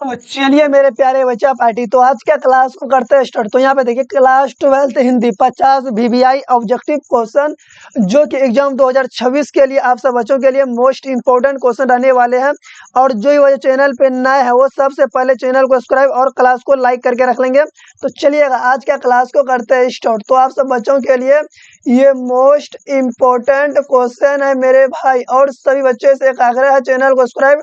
तो चलिए मेरे प्यारे बच्चा पार्टी, तो आज क्या क्लास को करते हैं स्टार्ट। तो यहाँ पे देखिए class 12th Hindi 50 VBI objective question, जो कि एग्जाम 2026 के लिए आप सब बच्चों के लिए मोस्ट इंपॉर्टेंट क्वेश्चन रहने वाले हैं। और जो ये वाले चैनल पे नए हैं वो सबसे पहले चैनल को सब्सक्राइब और क्लास को लाइक करके रख लेंगे। तो चलिएगा आज क्या क्लास को करते हैं स्टार्ट। तो आप सब बच्चों के लिए ये मोस्ट इम्पोर्टेंट क्वेश्चन है मेरे भाई, और सभी बच्चों से एक आग्रह है चैनल को सब्सक्राइब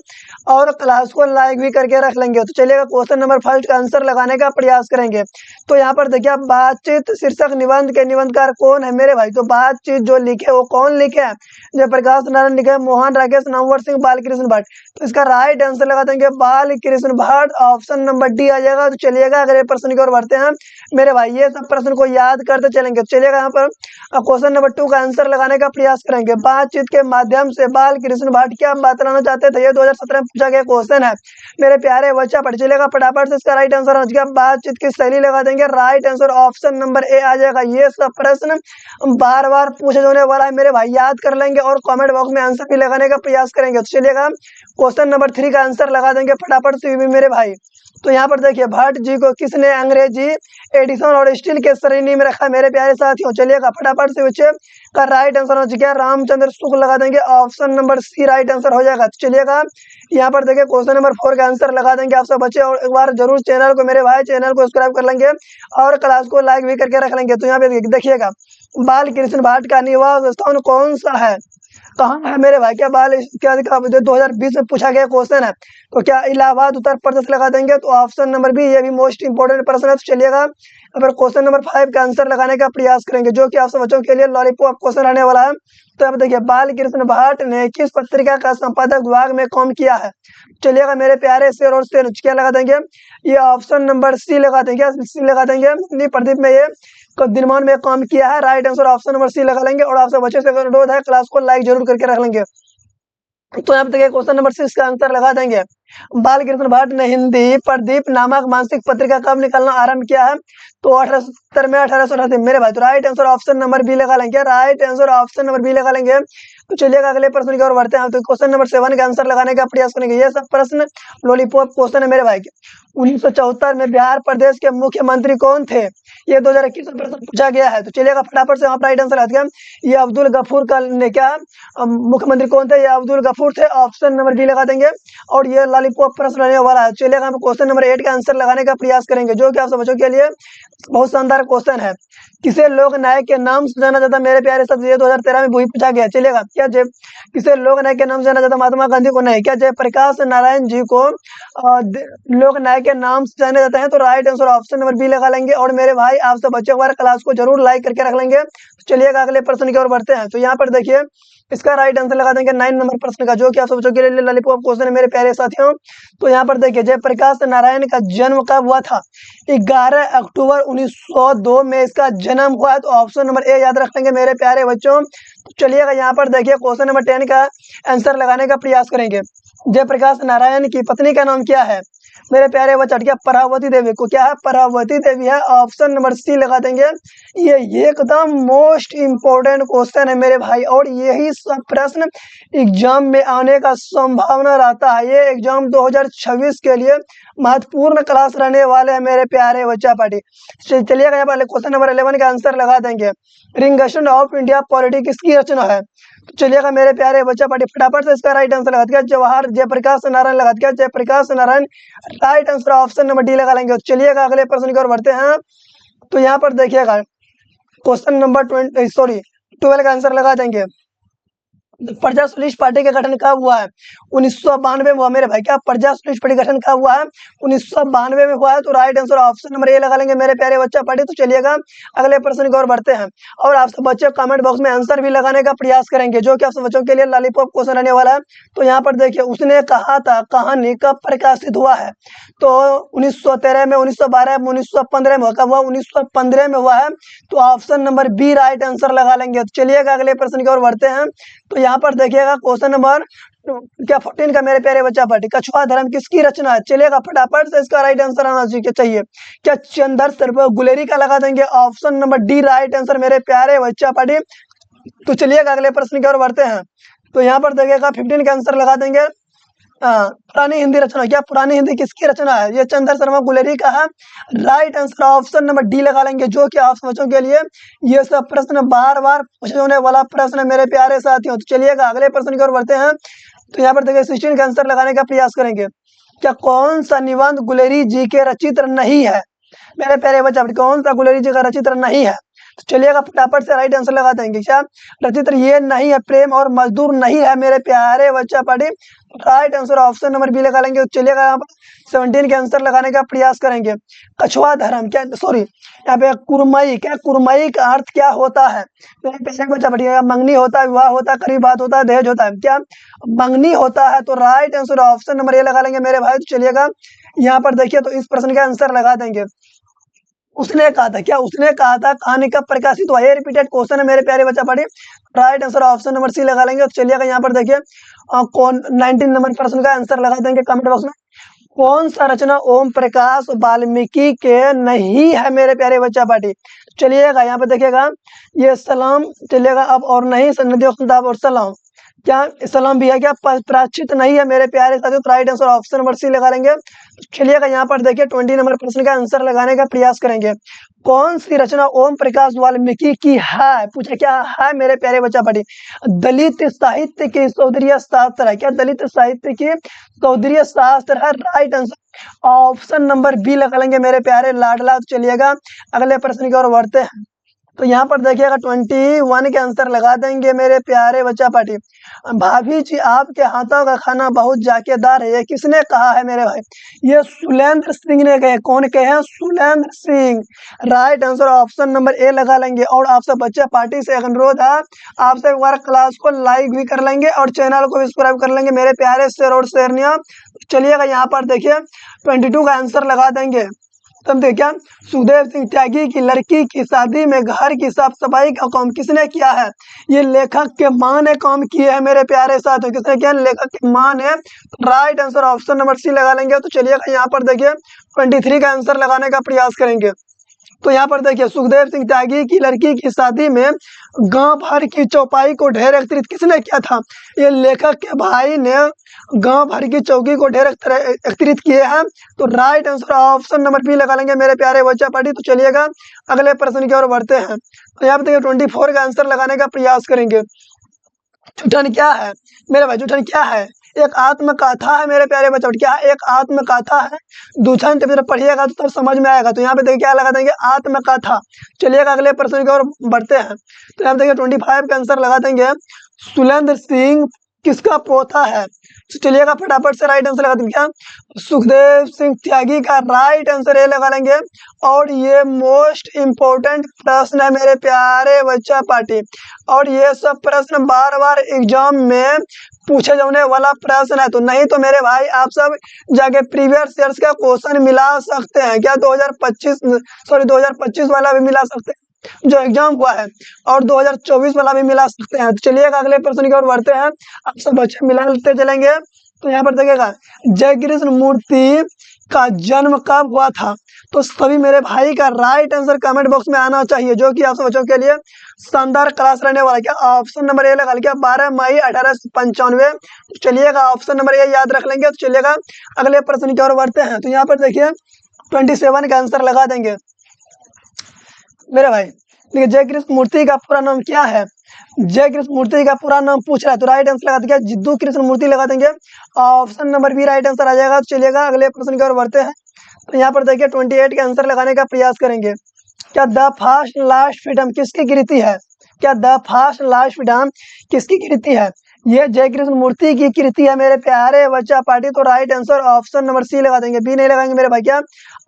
और क्लास को लाइक भी करके रख लेंगे। तो चलिएगा क्वेश्चन नंबर फर्स्ट का आंसर लगाने का प्रयास करेंगे। तो यहाँ पर देखिए बातचीत शीर्षक निबंध के निबंधकार कौन है मेरे भाई। तो बातचीत जो लिखे वो कौन लिखे हैं, जयप्रकाश नारायण लिखे, मोहन राकेश नामवर सिंह, बालकृष्ण भट्ट। तो इसका राइट आंसर लगा देंगे Balkrishna Bhatt, option number D आ जाएगा। तो चलिएगा अगले प्रश्न की ओर बढ़ते हैं मेरे भाई, ये सब प्रश्न को याद करते चलेंगे। चलिएगा यहाँ पर क्वेश्चन नंबर 2 का आंसर लगाने का प्रयास करेंगे। बातचीत के माध्यम से बालकृष्ण भट्ट क्या बतलाना चाहते थे, ये 2017 में पूछा गया क्वेश्चन है मेरे प्यारे बच्चा। पढ़ चलेगा फटाफट से, इसका राइट आंसर हो गया बातचीत की शैली लगा देंगे। Right answer option number A आ जाएगा। ये सब प्रश्न बार बार पूछे जाने वाला है मेरे भाई, याद कर लेंगे और कमेंट बॉक्स में आंसर भी लगाने का प्रयास करेंगे। तो चलिएगा क्वेश्चन नंबर 3 का आंसर लगा देंगे फटाफट से भी मेरे भाई। तो यहाँ पर देखिए भट्ट जी को किसने अंग्रेजी एडिशन और स्टील के श्रेणी में रखा मेरे प्यारे साथियों। चलिएगा फटाफट से बच्चे का राइट आंसर हो चुका है रामचंद्र शुक्ल, लगा देंगे option number C right answer हो जाएगा। तो चलिएगा यहाँ पर देखिए क्वेश्चन नंबर 4 का आंसर लगा देंगे आप सब बच्चे, और एक बार जरूर चैनल को मेरे भाई चैनल को सब्सक्राइब कर लेंगे और क्लास को लाइक भी करके रख लेंगे। तो यहाँ पे देखिएगा बालकृष्ण भट्ट का निवास स्थान कौन सा है, कहाँ है मेरे भाई। क्या 2020 में पूछा गया क्वेश्चन है। तो क्या इलाहाबाद उत्तर प्रदेश लगा देंगे। तो ऑप्शन नंबर बी, ये भी मोस्ट इंपोर्टेंट प्रश्न है। तो चलिएगा अब क्वेश्चन नंबर 5 का आंसर लगाने का प्रयास करेंगे, जो कि आप सब बच्चों के लिए लॉलीपॉप क्वेश्चन रहने वाला है। तो अब देखिए बालकृष्ण भट्ट ने किस पत्रिका का संपादक विभाग में काम किया है। चलिएगा मेरे प्यारे शेर और शेर क्या लगा देंगे, ये ऑप्शन नंबर सी लगा देंगे, सी लगा देंगे। प्रदीप में ये दिनमान में काम किया है। Right answer option number C लगा लेंगे, और आपसे बच्चे से अनुरोध है क्लास को लाइक जरूर करके रख लेंगे। तो यहाँ पे देखिए क्वेश्चन नंबर 6 का आंसर लगा देंगे। बालकृष्ण भट्ट ने हिंदी प्रदीप नामक मासिक पत्रिका कब निकालना आरंभ किया है। तो 1870 में, 1888 मेरे भाई। तो right answer option number B लगा लेंगे। Right answer option number B लगा लेंगे। तो चलिएगा अगले प्रश्न की ओर बढ़ते हैं। तो क्वेश्चन नंबर 7 का आंसर लगाने का प्रयास करेंगे। ये सब प्रश्न लॉलीपॉप क्वेश्चन है मेरे भाई के। 1974 में बिहार प्रदेश के मुख्यमंत्री कौन थे, ये 2021 में प्रश्न पूछा गया है। तो चलिएगा फटाफट से आप राइट आंसर आ गया। ये अब्दुल गफूर का ने क्या मुख्यमंत्री कौन थे, ये अब्दुल गफूर थे। ऑप्शन नंबर डी लगा देंगे, और ये लॉलीपॉप प्रश्न रहने वाला है। चलिएगा हम क्वेश्चन नंबर 8 का आंसर लगाने का प्रयास करेंगे, जो कि आप सब बच्चों के लिए बहुत शानदार क्वेश्चन है। किसे लोक नायक के नाम से जाना जाता मेरे प्यारे साथ, ये 2013 में वही पूछा गया। चलिएगा क्या जय किसे लोक नायक के नाम से जाना जाता महात्मा गांधी को नहीं, क्या जयप्रकाश नारायण जी को लोक नायक के नाम से जाने जाते हैं। तो right answer option number B लगा लेंगे। और मेरे भाई आप सब बच्चे हमारे क्लास को जरूर लाइक करके रख लेंगे। तो चलिएगा अगले प्रश्न की ओर बढ़ते हैं। तो यहाँ पर देखिए इसका राइट आंसर लगा देंगे 9 नंबर प्रश्न का, जो कि आप सब बच्चों के लिए लॉलीपॉप क्वेश्चन है मेरे प्यारे साथियों। तो यहाँ पर देखिए जयप्रकाश नारायण का जन्म कब हुआ था, 11 अक्टूबर 1902 में इसका जन्म हुआ है। तो ऑप्शन नंबर ए याद रख लेंगे मेरे प्यारे बच्चों। तो चलिएगा यहाँ पर देखिए क्वेश्चन नंबर 10 का आंसर लगाने का प्रयास करेंगे। जयप्रकाश नारायण की पत्नी का नाम क्या है मेरे प्यारे बच्चा, क्या परावती देवी को क्या है, परावती देवी है। ऑप्शन नंबर सी लगा देंगे। ये एकदम मोस्ट इंपोर्टेंट क्वेश्चन है मेरे भाई, और यही सब प्रश्न एग्जाम में आने का संभावना रहता है। ये एग्जाम 2026 के लिए महत्वपूर्ण क्लास रहने वाले हैं मेरे प्यारे बच्चा पार्टी। चलिएगा यहाँ पर क्वेश्चन नंबर 11 का आंसर लगा देंगे। रिंगस्टन ऑफ इंडिया पॉलिटी किसकी रचना है। तो चलिएगा मेरे प्यारे बच्चा पार्टी फटाफट से इसका राइट आंसर लगा दिया जवाहर जयप्रकाश नारायण लगा दिया Jayaprakash Narayan. Right answer option number D लगा लेंगे। चलिएगा अगले प्रश्न की ओर बढ़ते हैं। तो यहाँ पर देखिएगा क्वेश्चन नंबर 12 का आंसर लगा देंगे। प्रजा सोशलिस्ट पार्टी का गठन कब हुआ है, 1992 में हुआ मेरे भाई। क्या प्रजा सोशलिस्ट पार्टी गठन कब हुआ है, 1992 में हुआ है। तो राइट आंसर ऑप्शन नंबर ए लगा लेंगे मेरे प्यारे बच्चा पार्टी। तो चलिएगा अगले प्रश्न की ओर बढ़ते हैं, और आप सब बच्चे कमेंट बॉक्स में आंसर भी लगाने का प्रयास करेंगे, जो कि आप सब बच्चों के लिए लॉलीपॉप क्वेश्चन रहने वाला है। तो यहाँ पर देखिए उसने कहा था कहानी कब प्रकाशित हुआ है। तो 1913 में, 1912 में, 1915 में कब हुआ, 1915 में हुआ है। तो option number B right answer लगा लेंगे। तो चलिएगा अगले प्रश्न की ओर बढ़ते हैं। तो यहाँ पर देखिएगा क्वेश्चन नंबर क्या 14 का मेरे प्यारे बच्चा पार्टी, कछुआ धर्म किसकी रचना है। चलिएगा फटाफट से इसका राइट आंसर आना चाहिए। क्या चंदर सर्व गुलेरी का लगा देंगे। Option number D right answer मेरे प्यारे बच्चा पार्टी। तो चलिएगा अगले प्रश्न की ओर बढ़ते हैं। तो यहाँ पर देखिएगा 15 का आंसर लगा देंगे पुरानी हिंदी रचना, क्या पुरानी हिंदी किसकी रचना है? ये चंद्र शर्मा गुलेरी का है। Right answer option number D लगा लेंगे, जो कि आप बच्चों के लिए ये सब प्रश्न बार बार पूछे जाने वाला प्रश्न है मेरे प्यारे साथियों। तो चलिएगा अगले प्रश्न की ओर बढ़ते हैं। तो यहाँ पर देखिए 16 का आंसर लगाने का प्रयास करेंगे। क्या कौन सा निबंध गुलेरी जी के रचित नहीं है? मेरे प्यारे बच्चा, कौन सा गुलेरी जी का रचित नहीं है? तो चलिएगा फटाफट से राइट आंसर लगा देंगे। क्या रचित ये नहीं है? प्रेम और मजदूर नहीं है मेरे प्यारे बच्चा party. Right answer option number B लगा लेंगे। तो चलिएगा यहाँ पर 17 के आंसर लगाने का प्रयास करेंगे। कछुआ धर्म, क्या सॉरी यहाँ पे कुरमई, क्या कुरमई का अर्थ क्या होता है? मेरे प्यारे बच्चा पार्टी, मंगनी होता है, विवाह होता है, करीब बात होता है, दहेज होता है, क्या मंगनी होता है? तो राइट आंसर ऑप्शन नंबर ए लगा लेंगे मेरे भाई। तो चलिएगा यहाँ पर देखिए, तो इस प्रश्न का आंसर लगा देंगे। उसने कहा था, क्या उसने कहा था कहानी कब प्रकाशित हुआ? ये रिपीटेड क्वेश्चन है मेरे प्यारे बच्चा पढ़े। Right answer option number C लगा लेंगे। तो चलिएगा यहाँ पर देखिए कौन 19 नंबर प्रश्न का आंसर लगा देंगे कमेंट बॉक्स में। कौन सा रचना ओम प्रकाश वाल्मीकि के नहीं है मेरे प्यारे बच्चा पार्टी? चलिएगा यहाँ पे देखिएगा ये सलाम, चलिएगा अब और नहीं सन्नदी किताब और सलाम, क्या सलाम भी है? क्या प्राचित नहीं है मेरे प्यारे साथियों? तो right answer option number C लगा लेंगे। चलिएगा यहाँ पर देखिए 20 नंबर प्रश्न का आंसर लगाने का प्रयास करेंगे। कौन सी रचना ओम प्रकाश वाल्मीकि की है? पूछा क्या है मेरे प्यारे बच्चा पार्टी? दलित साहित्य की सौंदर्य शास्त्र है। क्या दलित साहित्य की सौंदर्य शास्त्र है? Right answer option number B लगा लेंगे मेरे प्यारे लाडला। तो चलिएगा अगले प्रश्न की ओर बढ़ते हैं। तो यहाँ पर देखिएगा 21 के आंसर लगा देंगे मेरे प्यारे बच्चा पार्टी। भाभी जी आपके हाथों का खाना बहुत जायकेदार है, ये किसने कहा है मेरे भाई? ये सुलेंद्र सिंह ने कहे। कौन कहे हैं? Sulendra Singh. Right answer option number ए लगा लेंगे। और आप सब बच्चा पार्टी से एक अनुरोध है, आपसे एक बार क्लास को लाइक भी कर लेंगे और चैनल को सब्सक्राइब कर लेंगे मेरे प्यारे शेर और शेरनिया। चलिएगा यहाँ पर देखिए 22 का आंसर लगा देंगे। तब देखिए क्या सुखदेव सिंह त्यागी की लड़की की शादी में घर की साफ सफाई का काम किसने किया है? ये लेखक के मां ने काम किए हैं मेरे प्यारे साथियों। किसने किया? लेखक के मां ने। Right answer option number C लगा लेंगे। तो चलिएगा यहाँ पर देखिए 23 का आंसर लगाने का प्रयास करेंगे। तो यहाँ पर देखिए सुखदेव सिंह त्यागी की लड़की की शादी में गांव भर की चौपाई को ढेर एकत्रित किसने किया था? ये लेखक के भाई ने गांव भर की चौकी को ढेर एकत्रित किए हैं। तो right answer option number B लगा लेंगे मेरे प्यारे बच्चा पार्टी। तो चलिएगा अगले प्रश्न की ओर बढ़ते हैं। तो यहाँ पर देखिए 24 का आंसर लगाने का प्रयास करेंगे। जूठन क्या है मेरे भाई? जूठन क्या है? एक आत्मकथा है मेरे प्यारे बच्चों। क्या एक आत्मकथा है? दूठन जब पढ़िएगा तो तब समझ में आएगा। तो यहाँ पे देखिए क्या लगा देंगे? आत्मकथा। चलिएगा अगले प्रश्न की ओर बढ़ते हैं। तो यहाँ पे देखिए 25 का आंसर लगा देंगे। सुलेंद्र सिंह किसका पोता है? तो चलिएगा फटाफट से राइट आंसर लगा देंगे। क्या सुखदेव सिंह त्यागी का? राइट आंसर ए लगा लेंगे। और ये मोस्ट इम्पोर्टेंट प्रश्न है मेरे प्यारे बच्चा पार्टी। और ये सब प्रश्न बार बार एग्जाम में पूछे जाने वाला प्रश्न है। तो नहीं तो मेरे भाई आप सब जाके प्रीवियस ईयर्स का क्वेश्चन मिला सकते हैं। क्या 2025 वाला भी मिला सकते हैं जो एग्जाम हुआ है, और 2024 वाला भी मिला सकते हैं। तो चलिएगा अगले प्रश्न की ओर बढ़ते हैं। आप सब बच्चे मिलाते चलेंगे। तो यहाँ पर देखिएगा जय कृष्ण मूर्ति का जन्म कब हुआ था? तो सभी मेरे भाई का राइट आंसर कमेंट बॉक्स में आना चाहिए, जो कि आप सब बच्चों के लिए शानदार क्लास रहने वाला है। क्या ऑप्शन नंबर ए लगा लिया 12 मई 1895। तो चलिएगा ऑप्शन नंबर ए याद रख लेंगे। तो चलिएगा अगले प्रश्न की ओर बढ़ते हैं। तो यहाँ पर देखिए 27 का आंसर लगा देंगे मेरे भाई। देखिए जय कृष्ण मूर्ति का पूरा नाम क्या है? जय कृष्ण मूर्ति का पूरा नाम पूछ रहा है। तो राइट आंसर लगा देंगे जिद्दू कृष्ण मूर्ति लगा देंगे। Option number B right answer आ जाएगा। तो चलिएगा अगले प्रश्न की ओर बढ़ते हैं। तो यहाँ पर देखिए 28 का आंसर लगाने का प्रयास करेंगे। क्या द फर्स्ट लास्ट फ्रीडम किसकी कृति है? क्या द फर्स्ट लास्ट फ्रीडम किसकी कृति है? ये जय कृष्ण मूर्ति की कृति है मेरे प्यारे बच्चा पार्टी। तो right answer option number C लगा देंगे। बी नहीं लगाएंगे मेरे भाई। क्या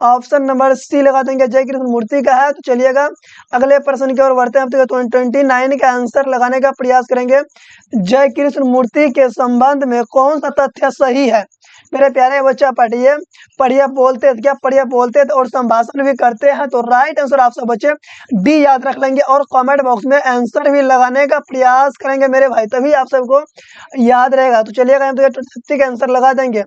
ऑप्शन नंबर सी लगा देंगे, जय कृष्ण मूर्ति का है। तो चलिएगा अगले प्रश्न की ओर बढ़ते हैं। तो 29 का आंसर लगाने का प्रयास करेंगे। जय कृष्ण मूर्ति के संबंध में कौन सा तथ्य सही है? मेरे प्यारे बच्चा पढ़िए पढ़िए बोलते क्या पढ़िए बोलते और संभाषण भी करते हैं। तो राइट आंसर आप सब बच्चे डी याद रख लेंगे और कमेंट बॉक्स में आंसर भी लगाने का प्रयास करेंगे मेरे भाई, तभी आप सबको याद रहेगा। तो चलिएगा हम तो 30 का आंसर लगा देंगे।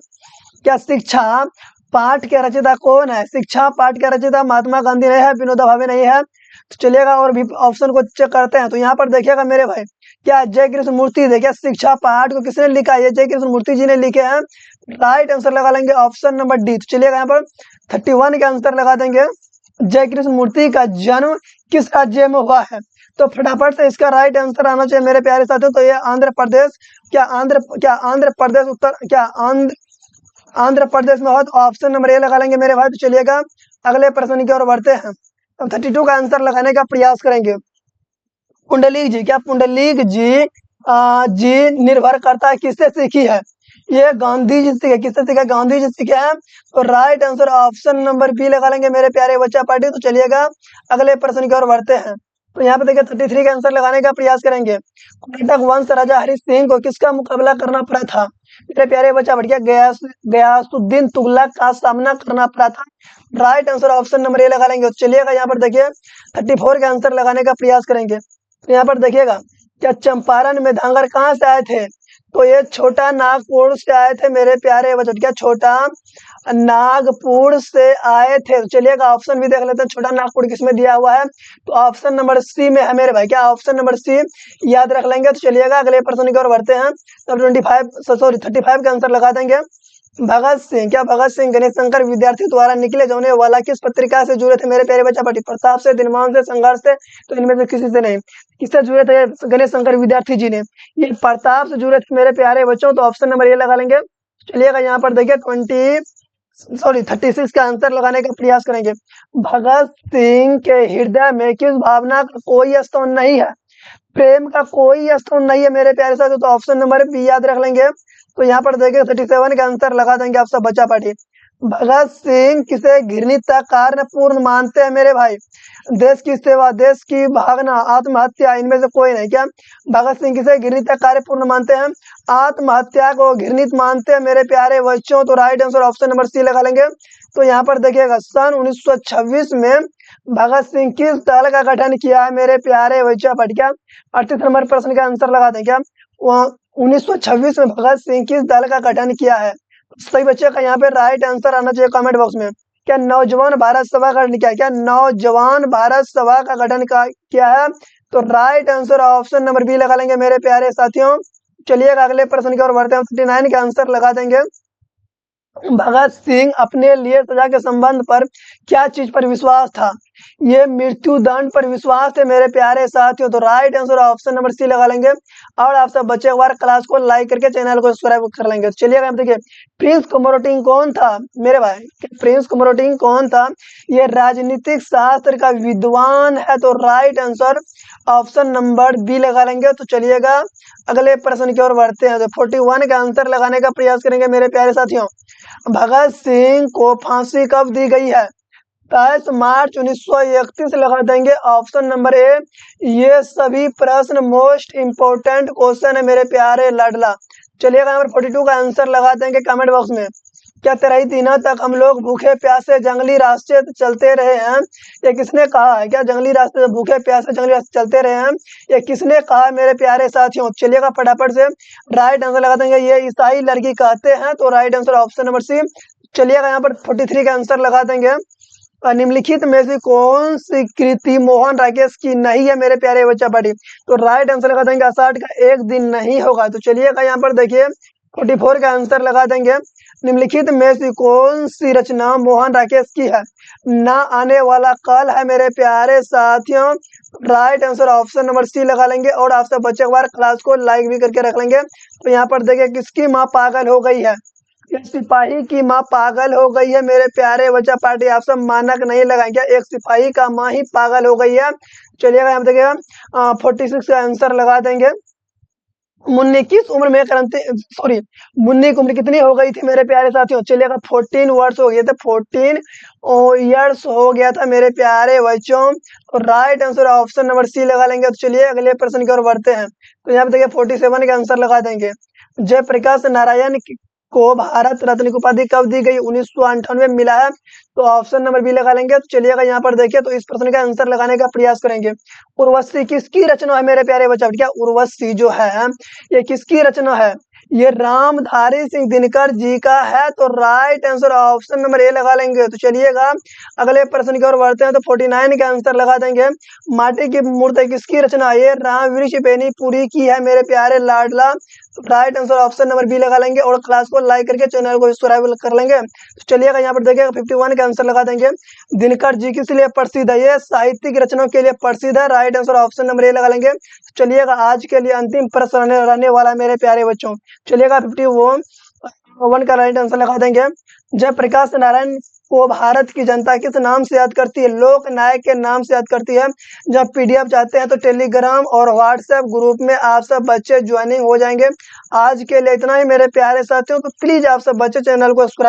क्या शिक्षा पाठ के रचयिता कौन है? शिक्षा पाठ के रचयिता महात्मा गांधी नहीं है, विनोबा भावे नहीं है। तो चलिएगा और भी ऑप्शन को चेक करते हैं। तो यहाँ पर देखिएगा मेरे भाई क्या जय कृष्ण मूर्ति देखिए शिक्षा पाठ को किसने लिखा है? जय कृष्ण मूर्ति जी ने लिखे हैं। राइट आंसर लगा लेंगे ऑप्शन नंबर डी। तो चलिएगा यहाँ पर 31 का आंसर लगा देंगे। जय कृष्ण मूर्ति का जन्म किस राज्य में हुआ है? तो फटाफट से इसका राइट आंसर आना चाहिए मेरे प्यारे साथियों। तो ये आंध्र प्रदेश, क्या आंध्र प्रदेश उत्तर, क्या आंध्र प्रदेश में हो? तो ऑप्शन नंबर ए लगा लेंगे मेरे भाई। तो चलिएगा अगले प्रश्न की ओर बढ़ते हैं। अब 32 का आंसर लगाने का प्रयास करेंगे। पुंडलीक जी, क्या पुंडलीक जी जी निर्भर करता है किससे सीखी है? ये गांधी जी से, किससे सीखा? गांधी जी सीखे हैं। तो right answer option number B लगा लेंगे मेरे प्यारे बच्चा पार्टी। तो चलिएगा अगले प्रश्न की ओर बढ़ते हैं। तो यहाँ पे देखिए 33 का आंसर लगाने का प्रयास करेंगे। कर्नाटक वंश राजा हरि सिंह को किसका मुकाबला करना पड़ा था? मेरे प्यारे बच्चा बढ़िया, गयासुद्दीन तुगलक का सामना करना पड़ा था। राइट आंसर ऑप्शन नंबर ए लगा लेंगे। तो चलिएगा यहाँ पर देखिए 34 का आंसर लगाने का प्रयास करेंगे। तो यहाँ पर देखिएगा, क्या चंपारण में धांगर कहाँ से आए थे? तो ये छोटा नागपुर से आए थे मेरे प्यारे बच्चों। क्या छोटा नागपुर से आए थे? तो चलिएगा ऑप्शन भी देख लेते हैं, छोटा नागपुर किसमें दिया हुआ है? तो ऑप्शन नंबर सी में है मेरे भाई। क्या ऑप्शन नंबर सी याद रख लेंगे। तो चलिएगा अगले प्रश्न की ओर बढ़ते हैं। तो 35 का आंसर लगा देंगे। भगत सिंह, क्या भगत सिंह गणेश शंकर विद्यार्थी द्वारा निकले जाने वाला किस पत्रिका से जुड़े थे मेरे प्यारे बच्चा पार्टी? प्रताप से, दिनमान से, संघर्ष से? तो इनमें से किसी से नहीं। किससे जुड़े थे गणेश शंकर विद्यार्थी जी ने? ये प्रताप से जुड़े थे मेरे प्यारे बच्चों। तो ऑप्शन नंबर ये लगा लेंगे। चलिएगा यहाँ पर देखिए 36 का आंसर लगाने का प्रयास करेंगे। भगत सिंह के हृदय में किस भावना का कोई स्तंभ नहीं है? प्रेम का कोई स्तंभ नहीं है मेरे प्यारे साथियों। तो ऑप्शन नंबर बी याद रख लेंगे। तो यहाँ पर देखिए 37 का आंसर लगा देंगे आप सब बच्चा पार्टी। भगत सिंह किसे घृणित कार्य पूर्ण मानते हैं मेरे भाई? देश की सेवा, देश की भावना, आत्महत्या, इनमें से कोई नहीं। क्या भगत सिंह किसे घृणित कार्य पूर्ण मानते हैं? आत्महत्या को घृणित मानते हैं मेरे प्यारे बच्चों। तो right answer option number C लगा लेंगे। तो यहाँ पर देखिएगा सन 1926 में भगत सिंह किस दल का गठन किया है मेरे प्यारे बच्चा पढ़? क्या 38 नंबर प्रश्न का आंसर लगा दें। क्या 1926 में भगत सिंह किस दल का गठन किया है? सही बच्चे का यहाँ पे राइट आंसर आना चाहिए कमेंट बॉक्स में। क्या नौजवान भारत सभा का गठन किया है? क्या नौजवान भारत सभा का गठन किया है? तो right answer option number B लगा लेंगे मेरे प्यारे साथियों। चलिएगा अगले प्रश्न की ओर बढ़ते हैं। 39 का आंसर लगा देंगे। भगत सिंह अपने लिए सजा के संबंध पर क्या चीज पर विश्वास था? ये मृत्यु दंड पर विश्वास थे मेरे प्यारे साथियों। तो right answer option number C लगा लेंगे। और आप सब बच्चे एक बार क्लास को लाइक करके चैनल को सब्सक्राइब कर लेंगे। तो चलिएगा देखिए प्रिंस कुमरोटिंग कौन था मेरे भाई? प्रिंस कुमरोटिंग कौन था? ये राजनीतिक शास्त्र का विद्वान है। तो right answer option number B लगा लेंगे। तो चलिएगा अगले प्रश्न की ओर बढ़ते हैं। तो 41 का आंसर लगाने का प्रयास करेंगे मेरे प्यारे साथियों। भगत सिंह को फांसी कब दी गई है? 23 मार्च 1931 लगा देंगे ऑप्शन नंबर ए। ये सभी प्रश्न मोस्ट इंपोर्टेंट क्वेश्चन है मेरे प्यारे लाडला। चलिएगा यहाँ पर 42 का आंसर लगा देंगे कमेंट बॉक्स में। क्या 23 दिनों तक हम लोग भूखे प्यासे जंगली रास्ते चलते रहे हैं? ये किसने कहा है? क्या जंगली रास्ते भूखे प्यासे जंगली रास्ते चलते रहे हैं? ये किसने कहा है मेरे प्यारे साथियों? चलिएगा फटाफट से राइट आंसर लगा देंगे। ये ईसाई लड़की कहते हैं। तो right answer option number C. चलिएगा यहाँ पर 43 का आंसर लगा देंगे। निम्नलिखित में से कौन सी कृति मोहन राकेश की नहीं है मेरे प्यारे बच्चा पार्टी? तो राइट आंसर लगा देंगे 60 का एक दिन नहीं होगा। तो चलिएगा यहाँ पर देखिए 44 का आंसर लगा देंगे। निम्नलिखित में से कौन सी रचना मोहन राकेश की है? ना आने वाला कल है मेरे प्यारे साथियों। Right answer option number C लगा लेंगे। और आप सब बच्चे एक बार क्लास को लाइक भी करके रख लेंगे। तो यहाँ पर देखिए किसकी माँ पागल हो गई है? एक सिपाही की माँ पागल हो गई है मेरे प्यारे बच्चा पार्टी। आप सब मानक नहीं लगाएंगे, एक सिपाही का माँ ही पागल हो गई है। चलिएगा यहाँ देखिएगा 46 का आंसर लगा देंगे। मुन्नी किस उम्र में क्रांति, सॉरी मुन्नी की उम्र कितनी हो गई थी मेरे प्यारे साथियों? चलिएगा 14 वर्ष हो गए थे, 14 ईयर्स हो गया था मेरे प्यारे बच्चों। और right answer option number C लगा लेंगे। तो चलिए अगले प्रश्न की ओर बढ़ते हैं। तो यहाँ पे देखिए 47 का आंसर लगा देंगे। जयप्रकाश नारायण को भारत रत्न की उपाधि कब दी गई? 1998 में मिला है। तो ऑप्शन नंबर बी लगा लेंगे। तो चलिएगा यहाँ पर देखिए, तो इस प्रश्न का आंसर लगाने का प्रयास करेंगे। उर्वशी किसकी रचना है मेरे प्यारे बच्चा? क्या उर्वशी जो है ये किसकी रचना है? ये रामधारी सिंह दिनकर जी का है। तो राइट आंसर ऑप्शन नंबर ए लगा लेंगे। तो चलिएगा अगले प्रश्न की ओर बढ़ते हैं। तो 49 का आंसर लगा देंगे। माटी की मूर्ति किसकी रचना? ये राम वृक्ष बेनीपुरी की है मेरे प्यारे लाडला। Right answer option number B लगा लेंगे और क्लास को लाइक करके चैनल को सब्सक्राइब कर लेंगे। तो चलिएगा यहाँ पर देखिएगा 51 का आंसर लगा देंगे। दिनकर जी किस लिए प्रसिद्ध है? ये साहित्यिक रचनाओं के लिए प्रसिद्ध है। राइट आंसर ऑप्शन नंबर ए लगा लेंगे। चलिएगा आज के लिए अंतिम प्रश्न रहने वाला है मेरे प्यारे बच्चों। चलिएगा 51 का राइट आंसर लगा देंगे। जयप्रकाश नारायण को भारत की जनता किस नाम से याद करती है? लोक नायक के नाम से याद करती है। जब पीडीएफ चाहते हैं तो टेलीग्राम और व्हाट्सएप ग्रुप में आप सब बच्चे ज्वाइनिंग हो जाएंगे। आज के लिए इतना ही मेरे प्यारे साथियों, तो प्लीज आप सब बच्चे चैनल को सब्सक्राइब